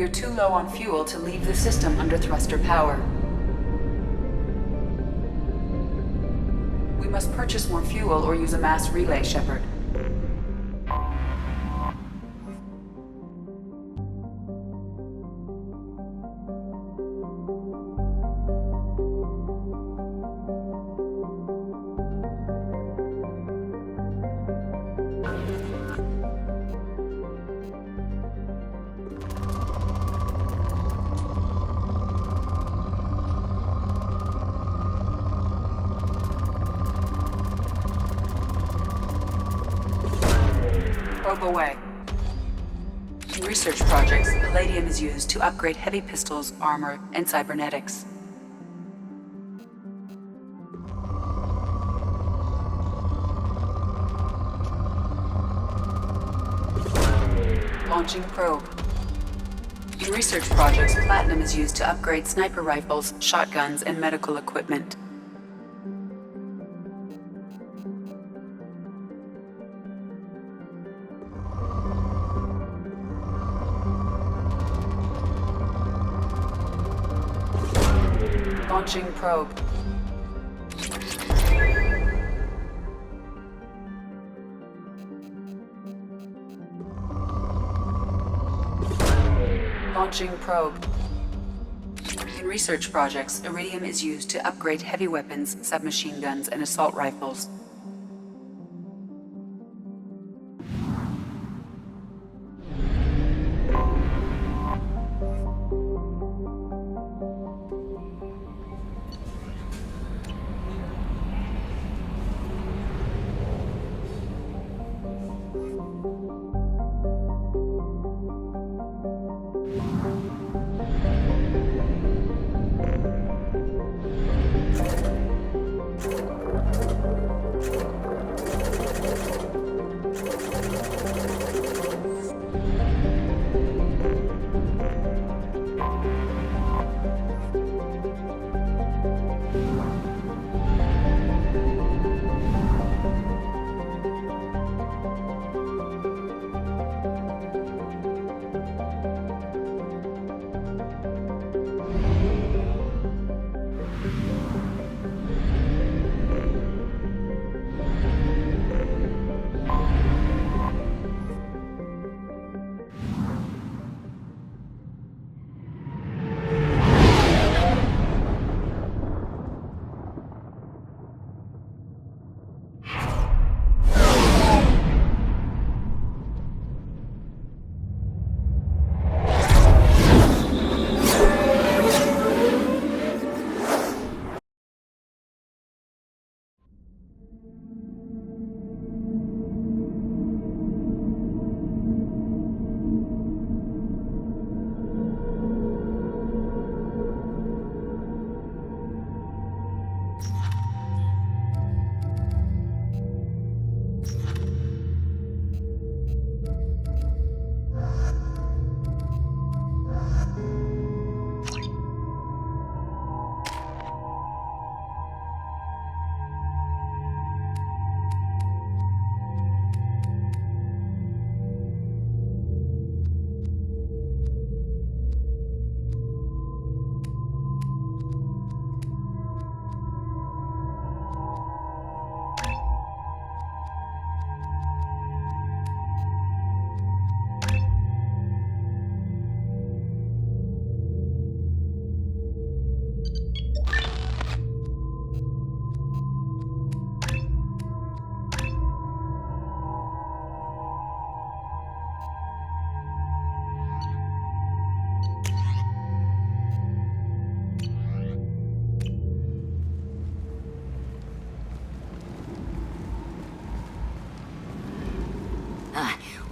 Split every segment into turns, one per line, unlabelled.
You're too low on fuel to leave the system under thruster power. We must purchase more fuel or use a mass relay, Shepard. Probe away. In research projects, palladium is used to upgrade heavy pistols, armor, and cybernetics. Launching probe. In research projects, platinum is used to upgrade sniper rifles, shotguns, and medical equipment. Launching probe. Launching probe. In research projects, iridium is used to upgrade heavy weapons, submachine guns, and assault rifles.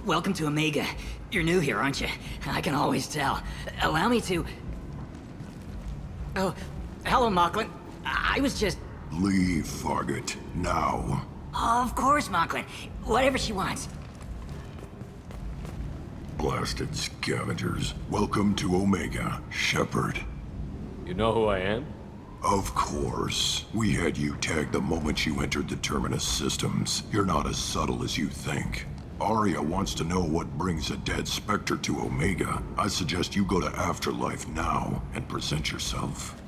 Welcome to Omega. You're new here, aren't you? I can always tell. Allow me to... Oh, hello, Mocklin. I was just...
Leave, Fargate, now.
Of course, Mocklin. Whatever she wants.
Blasted scavengers. Welcome to Omega, Shepard.
You know who I am?
Of course. We had you tagged the moment you entered the Terminus systems. You're not as subtle as you think. Aria wants to know what brings a dead Spectre to Omega. I suggest you go to Afterlife now and present yourself.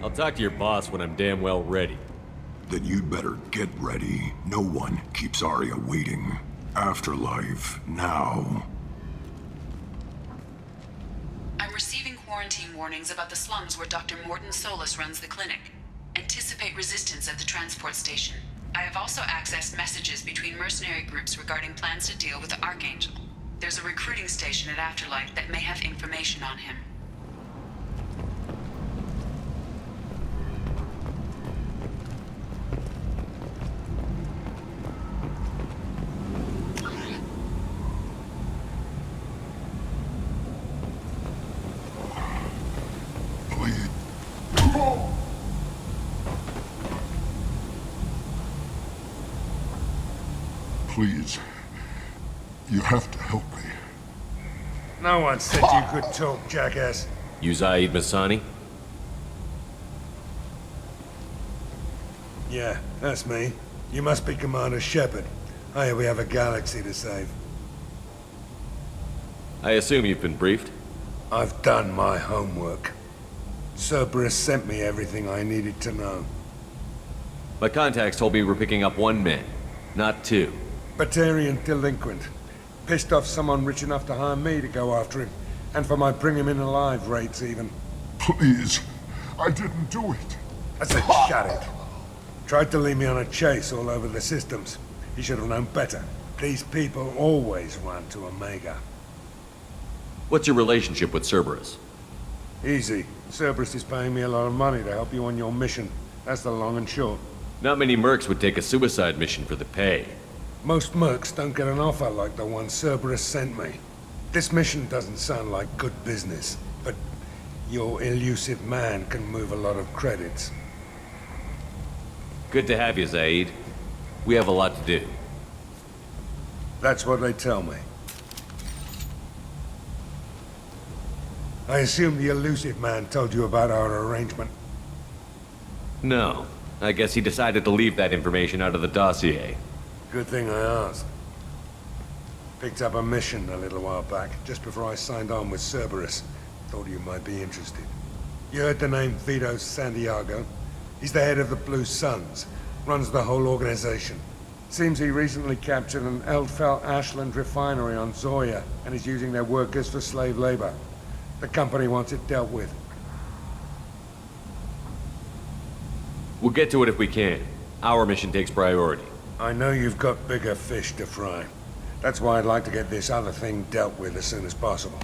I'll talk to your boss when I'm damn well ready.
Then you'd better get ready. No one keeps Aria waiting. Afterlife now.
I'm receiving quarantine warnings about the slums where Dr. Morton Solus runs the clinic. Anticipate resistance at the transport station. I have also accessed messages between mercenary groups regarding plans to deal with the Archangel. There's a recruiting station at Afterlife that may have information on him.
Please. Please. You have to help me.
No one said you could talk, jackass.
You Zaid Masani?
Yeah, that's me. You must be Commander Shepard. Hey, we have a galaxy to save.
I assume you've been briefed?
I've done my homework. Cerberus sent me everything I needed to know.
My contacts told me we're picking up one man, not two.
Batarian delinquent. Pissed off someone rich enough to hire me to go after him. And for my bring him in alive rates even.
Please. I didn't do it.
I said shut it. Tried to lead me on a chase all over the systems. He should have known better. These people always run to Omega.
What's your relationship with Cerberus?
Easy. Cerberus is paying me a lot of money to help you on your mission. That's the long and short.
Not many mercs would take a suicide mission for the pay.
Most mercs don't get an offer like the one Cerberus sent me. This mission doesn't sound like good business, but your elusive man can move a lot of credits.
Good to have you, Zaid. We have a lot to do.
That's what they tell me. I assume the elusive man told you about our arrangement.
No. I guess he decided to leave that information out of the dossier.
Good thing I asked. Picked up a mission a little while back, just before I signed on with Cerberus. Thought you might be interested. You heard the name Vito Santiago? He's the head of the Blue Suns. Runs the whole organization. Seems he recently captured an Eldfell Ashland refinery on Zoya and is using their workers for slave labor. The company wants it dealt with.
We'll get to it if we can. Our mission takes priority.
I know you've got bigger fish to fry. That's why I'd like to get this other thing dealt with as soon as possible.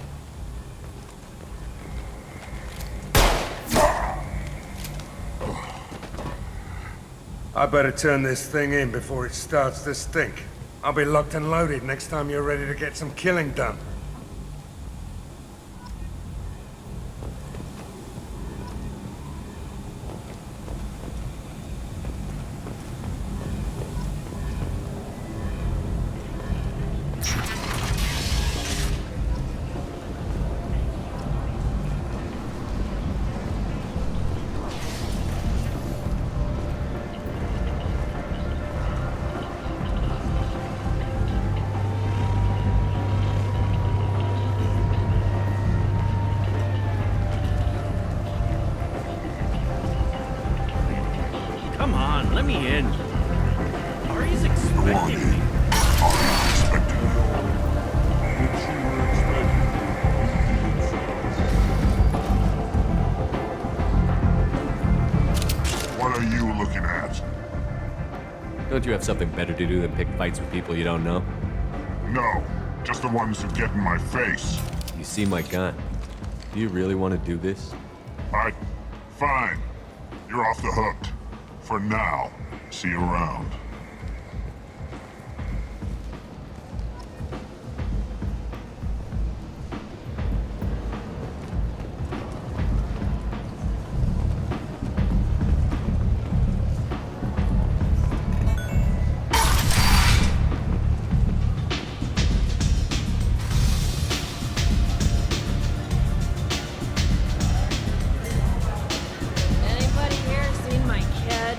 I better turn this thing in before it starts to stink. I'll be locked and loaded next time you're ready to get some killing done.
Come on, let me in. Ari's expecting me.
What are you looking at?
Don't you have something better to do than pick fights with people you don't know?
No, just the ones who get in my face.
You see my gun. Do you really want to do this?
Fine. You're off the hook. For now. See you around.
Anybody here seen my kid?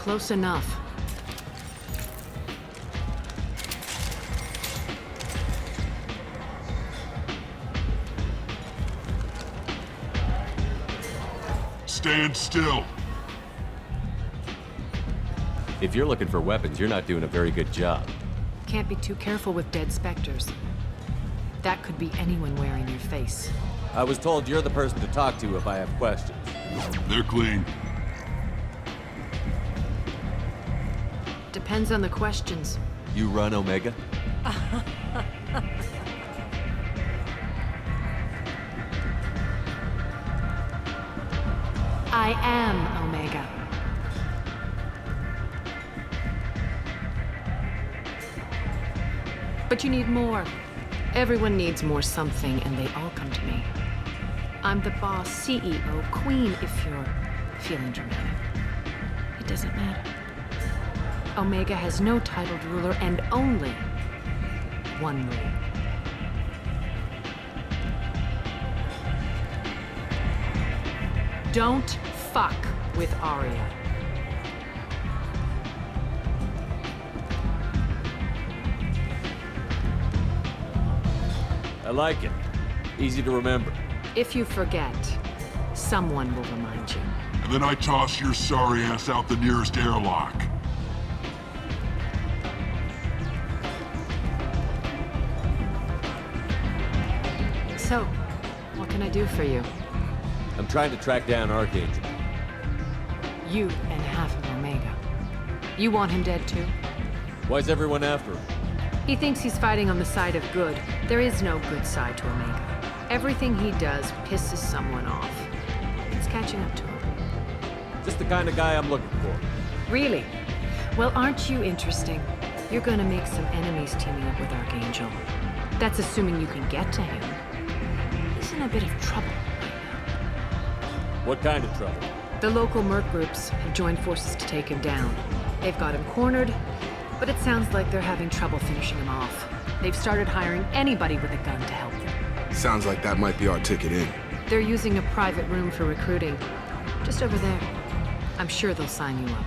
Close enough.
Stand still.
If you're looking for weapons, you're not doing a very good job.
Can't be too careful with dead specters. That could be anyone wearing your face.
I was told you're the person to talk to if I have questions.
They're clean.
Depends on the questions.
You run Omega?
I am Omega. But you need more. Everyone needs more something, and they all come to me. I'm the boss, CEO, queen, if you're feeling dramatic. It doesn't matter. Omega has no titled ruler and only one rule. Don't fuck with Aria.
I like it. Easy to remember.
If you forget, someone will remind you.
And then I toss your sorry ass out the nearest airlock.
So, what can I do for you?
I'm trying to track down Archangel.
You and half of Omega. You want him dead too?
Why's everyone after him?
He thinks he's fighting on the side of good. There is no good side to Omega. Everything he does pisses someone off. It's catching up to him.
Just the kind of guy I'm looking for.
Really? Well, aren't you interesting? You're gonna make some enemies teaming up with Archangel. That's assuming you can get to him. He's in a bit of trouble right now.
What kind of trouble?
The local merc groups have joined forces to take him down. They've got him cornered, but it sounds like they're having trouble finishing him off. They've started hiring anybody with a gun to help them.
Sounds like that might be our ticket in.
They're using a private room for recruiting. Just over there. I'm sure they'll sign you up.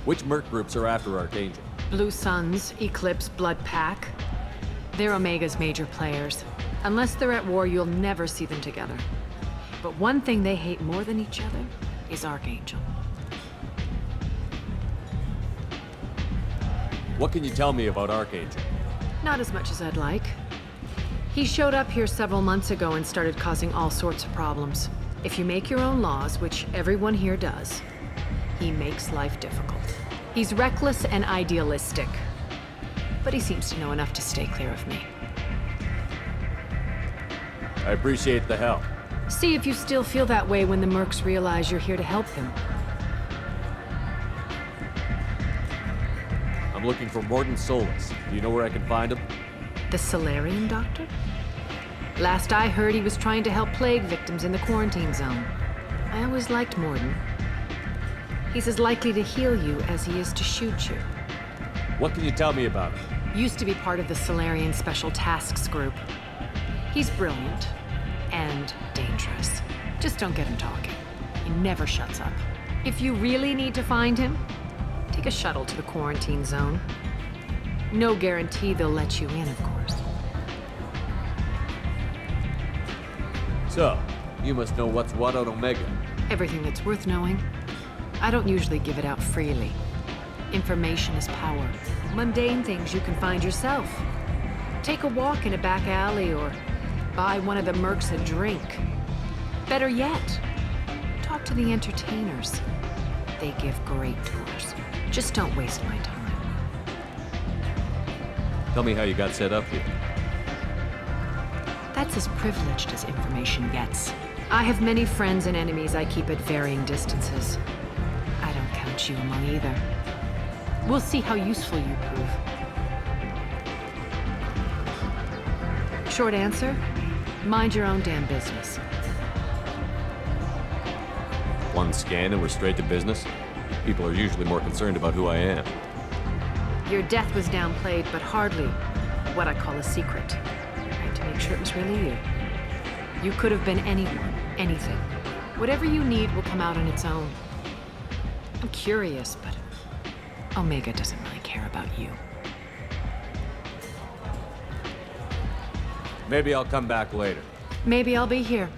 Which merc groups are after Archangel?
Blue Suns, Eclipse, Blood Pack. They're Omega's major players. Unless they're at war, you'll never see them together. But one thing they hate more than each other is Archangel.
What can you tell me about Archangel?
Not as much as I'd like. He showed up here several months ago and started causing all sorts of problems. If you make your own laws, which everyone here does, he makes life difficult. He's reckless and idealistic, but he seems to know enough to stay clear of me.
I appreciate the help.
See if you still feel that way when the mercs realize you're here to help them.
I'm looking for Morton Solus. Do you know where I can find him?
The Solarian doctor? Last I heard, he was trying to help plague victims in the quarantine zone. I always liked Morton. He's as likely to heal you as he is to shoot you.
What can you tell me about him?
Used to be part of the Solarian Special Tasks Group. He's brilliant and dangerous. Just don't get him talking. He never shuts up. If you really need to find him, take a shuttle to the quarantine zone. No guarantee they'll let you in, of course.
So, you must know what's what on Omega.
Everything that's worth knowing. I don't usually give it out freely. Information is power. Mundane things you can find yourself. Take a walk in a back alley or buy one of the mercs a drink. Better yet, talk to the entertainers. They give great tours. Just don't waste my time.
Tell me how you got set up here.
That's as privileged as information gets. I have many friends and enemies I keep at varying distances. I don't count you among either. We'll see how useful you prove. Short answer, mind your own damn business.
One scan and we're straight to business? People are usually more concerned about who I am.
Your death was downplayed, but hardly what I call a secret. I had to make sure it was really you. You could have been anyone, anything. Whatever you need will come out on its own. I'm curious, but Omega doesn't really care about you.
Maybe I'll come back later.
Maybe I'll be here.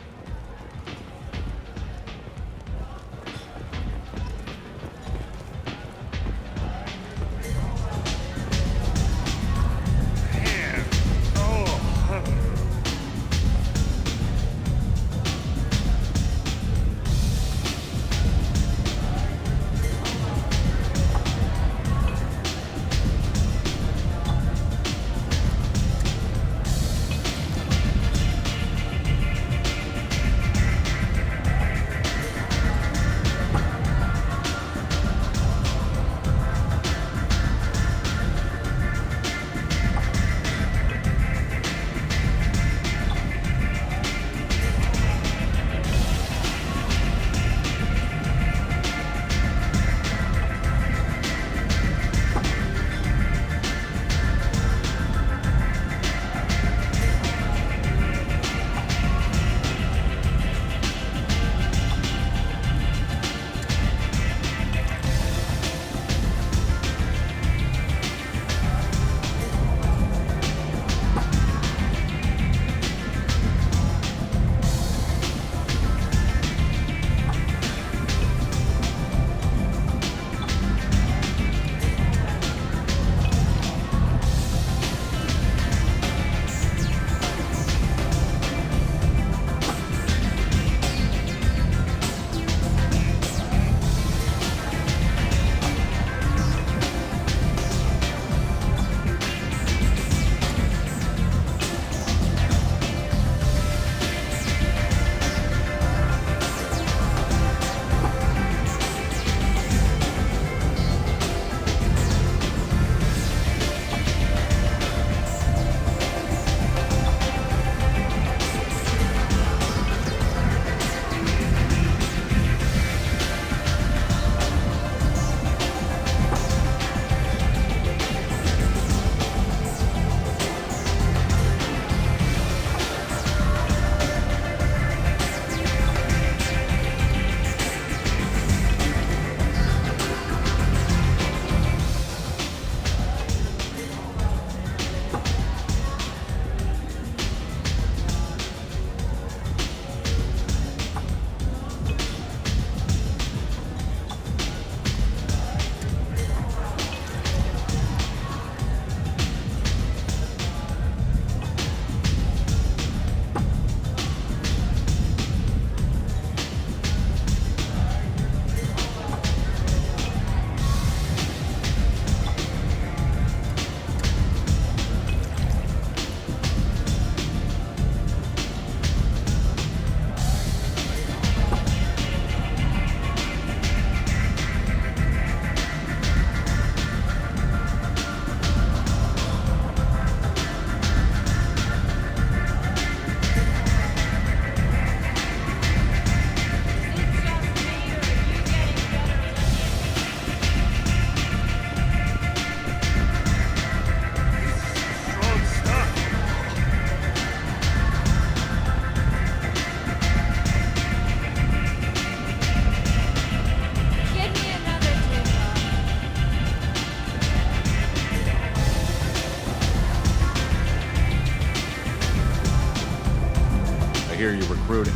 hear you're recruiting.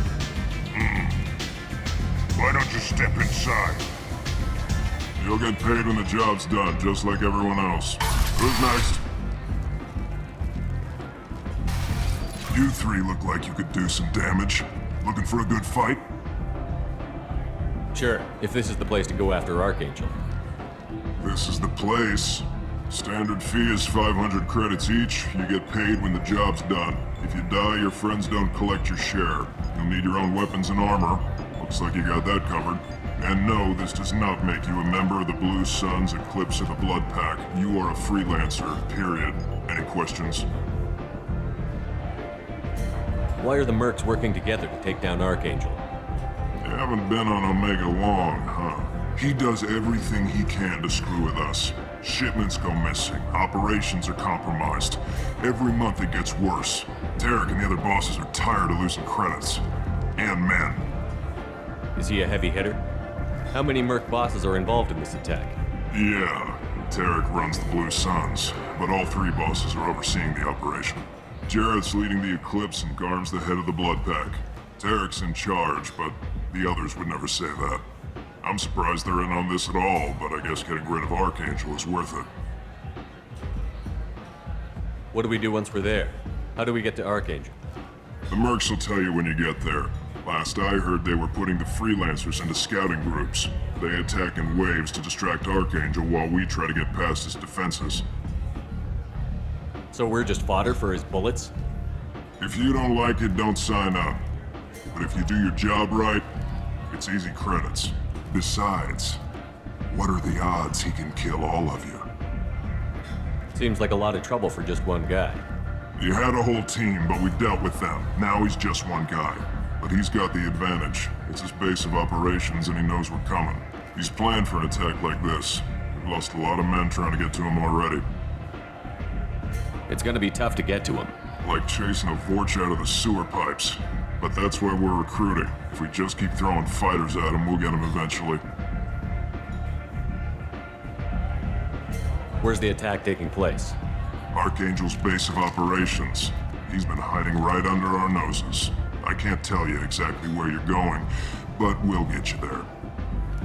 Why don't you step inside? You'll get paid when the job's done, just like everyone else. Who's next? You three look like you could do some damage. Looking for a good fight?
Sure, if this is the place to go after Archangel.
This is the place. Standard fee is 500 credits each. You get paid when the job's done. If you die, your friends don't collect your share. You'll need your own weapons and armor. Looks like you got that covered. And no, this does not make you a member of the Blue Suns, Eclipse, or the Blood Pack. You are a freelancer, period. Any questions?
Why are the mercs working together to take down Archangel?
You haven't been on Omega long, huh? He does everything he can to screw with us. Shipments go missing. Operations are compromised. Every month it gets worse. Tarek and the other bosses are tired of losing credits. And men.
Is he a heavy hitter? How many Merc bosses are involved in this attack?
Yeah, Tarek runs the Blue Suns, but all three bosses are overseeing the operation. Jarrett's leading the Eclipse and Garm's the head of the Blood Pack. Tarek's in charge, but the others would never say that. I'm surprised they're in on this at all, but I guess getting rid of Archangel is worth it.
What do we do once we're there? How do we get to Archangel?
The Mercs will tell you when you get there. Last I heard, they were putting the freelancers into scouting groups. They attack in waves to distract Archangel while we try to get past his defenses.
So we're just fodder for his bullets?
If you don't like it, don't sign up. But if you do your job right, it's easy credits. Besides, what are the odds he can kill all of you?
Seems like a lot of trouble for just one guy.
He had a whole team, but we dealt with them. Now he's just one guy. But he's got the advantage. It's his base of operations and he knows we're coming. He's planned for an attack like this. We've lost a lot of men trying to get to him already.
It's gonna be tough to get to him.
Like chasing a Vorch out of the sewer pipes. But that's why we're recruiting. If we just keep throwing fighters at him, we'll get him eventually.
Where's the attack taking place?
Archangel's base of operations. He's been hiding right under our noses. I can't tell you exactly where you're going, but we'll get you there.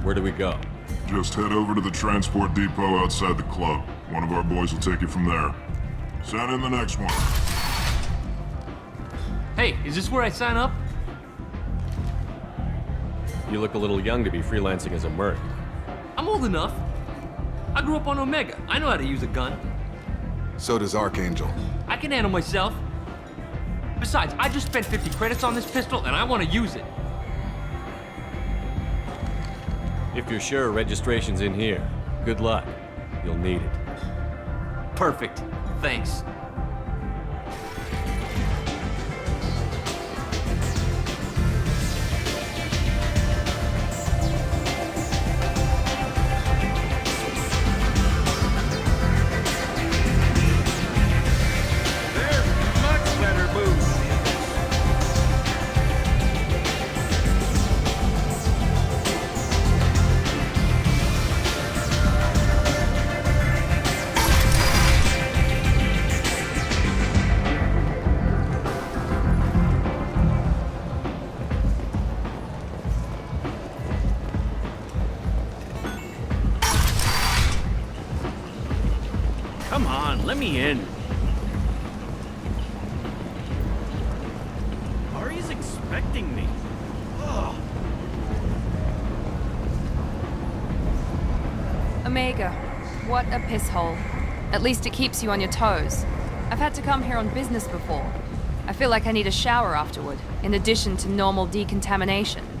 Where do we go?
Just head over to the transport depot outside the club. One of our boys will take you from there. Send in the next one.
Hey, is this where I sign up?
You look a little young to be freelancing as a merc.
I'm old enough. I grew up on Omega. I know how to use a gun.
So does Archangel.
I can handle myself. Besides, I just spent 50 credits on this pistol and I want to use it.
If you're sure registration's in here, good luck. You'll need it.
Perfect. Thanks. Come on, let me in. Aria's expecting me. Ugh.
Omega, what a piss hole. At least it keeps you on your toes. I've had to come here on business before. I feel like I need a shower afterward, in addition to normal decontamination.